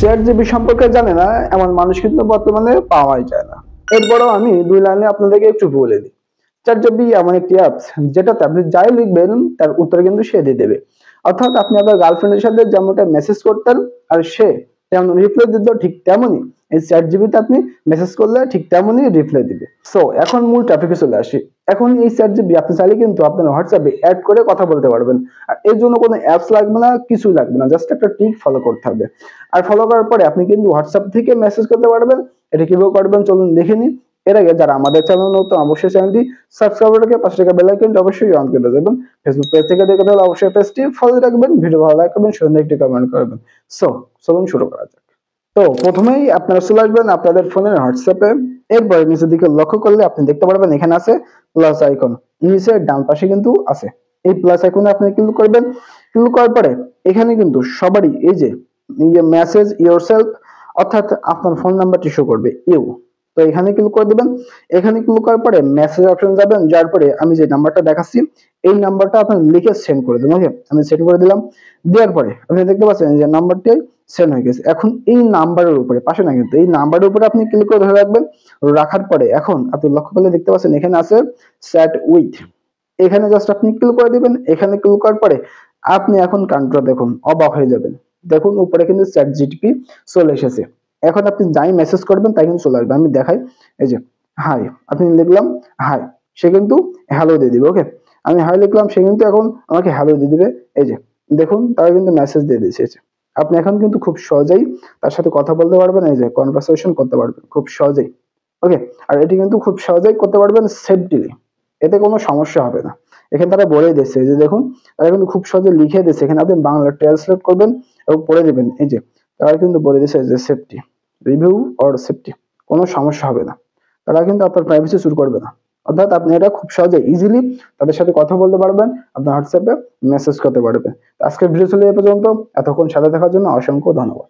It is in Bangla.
চ্যাট জিপি সম্পর্কে জানে না এমন মানুষ কিন্তু বর্তমানে পাওয়াই যায় না। এরপরও আমি 2 লাইনে আপনাদেরকে একটু বলে দিই। চ্যাট জিপি এমন একটি অ্যাপস যেটাতে আপনি যাই লিখবেন তার উত্তর কিন্তু সে দিয়ে দেবে। অর্থাৎ আপনি আপনার গার্লফ্রেন্ডের সাথে যেমনটা মেসেজ করতেন আর সে যেমন রিপ্লাই দিত ঠিক তেমনই এই চ্যাট জিপিতে আপনি মেসেজ করলে ঠিক তেমনই রিপ্লাই দিবে। সো এখন মূল টপিকে চলে আসি। এখন এই চ্যাট জিপি আপনি চাইলে কিন্তু আপনার হোয়াটসঅ্যাপে অ্যাড করে কথা বলতে পারবেন। আর এর জন্য কোনো অ্যাপস লাগবে না, কিছুই লাগবে না, জাস্ট একটা টিক ফলো করতে হবে। আর ফলো করার পরে আপনি কিন্তু হোয়াটসঅ্যাপ থেকে মেসেজ করতে পারবেন। এটা কিভাবে করবেন চলুন দেখে নিন। এর আগে যারা আমাদের চ্যানেল নতুন অবশ্যই চ্যানেলটি সাবস্ক্রাইব করে রেখে পাশে থাকা বেল আইকনটি অবশ্যই অন করে দেবেন। ফেসবুক পেজ থেকে দেখে তাহলে অবশ্যই পেজটি ফলো রাখবেন, ভিডিও ভালো লাগবে সুন্দর একটি কমেন্ট করবেন। সো চলুন শুরু করা যাক। তো প্রথমেই আপনারা চলে আসবেন আপনাদের ফোনের হোয়াটসঅ্যাপে। এরপরে নিচের দিকে লক্ষ্য করলে আপনি দেখতে পারবেন এখানে আছে প্লাস আইকন, নিচে ডান পাশে কিন্তু আছে। এই প্লাস আইকনে আপনি ক্লিক করবেন। ক্লিক করার পরে এখানে কিন্তু সবারই এই যে মেসেজ ইয়োরসেলফ অর্থাৎ আপনার ফোন নাম্বারটি শো করবে ইউ। তো এখানে ক্লিক করে দিবেন। এখানে ক্লিক করার পরে মেসেজ অপশন যাবেন, যার পরে আমি যে নাম্বারটা দেখাচ্ছি এই নাম্বারটা আপনি লিখে সেন্ড করে দেবেন। ওকে, আমি সেন্ড করে দিলাম। দেওয়ার পরে আপনি দেখতে পাচ্ছেন যে নাম্বারটি সেন্ড হয়ে গেছে। এখন এই নাম্বারের উপরে পাশে না কিন্তু এই নাম্বারের উপরে আপনি ক্লিক করে ধরে রাখবেন। রাখার পরে এখন আপনি লক্ষ্য করলে দেখতে পাচ্ছেন এখানে আছে চ্যাট উইথ। এখানে জাস্ট আপনি ক্লিক করে দিবেন। এখানে ক্লিক করার পরে আপনি এখন কান্ট্রো দেখুন, অবাক হয়ে যাবেন। দেখুন উপরে কিন্তু চ্যাট জিটিপি চলে এসেছে। এখন আপনি যাই মেসেজ করবেন তাই কিন্তু চলে আসবে। আমি দেখাই, এই যে হাই আপনি লিখলাম হাই, সে কিন্তু হ্যালো দিয়ে দিবে। ওকে, আমি হাই লিখলাম, সে কিন্তু এখন আমাকে হ্যালো দিয়ে দিবে। এই যে দেখুন তারা কিন্তু মেসেজ দিয়ে দিয়েছে। আপনি এখন কিন্তু খুব সহজেই তার সাথে কথা বলতে পারবেন, এই যে কনভারসেশন করতে পারবেন খুব সহজেই। ওকে, আর এটি কিন্তু খুব সহজেই করতে পারবেন সেফটিলি, এতে কোনো সমস্যা হবে না। এখানে তারা বলেই দিচ্ছে যে দেখুন তারা কিন্তু খুব সহজে লিখে দিচ্ছে। এখানে আপনি বাংলা ট্রান্সলেট করবেন এবং পড়ে দিবেন। এই যে তারা কিন্তু বলে দিচ্ছে যে সেফটি রিভিউ অর সেফটি, কোনো সমস্যা হবে না। তারা কিন্তু আপনার প্রাইভেসি চুরি করবে না। অর্থাৎ আপনি এটা খুব সহজে ইজিলি তাদের সাথে কথা বলতে পারবেন, আপনার হোয়াটসঅ্যাপে মেসেজ করতে পারবেন। আজকের ভিডিও ছিল এ পর্যন্ত। এতক্ষণ সাথে থাকার জন্য অসংখ্য ধন্যবাদ।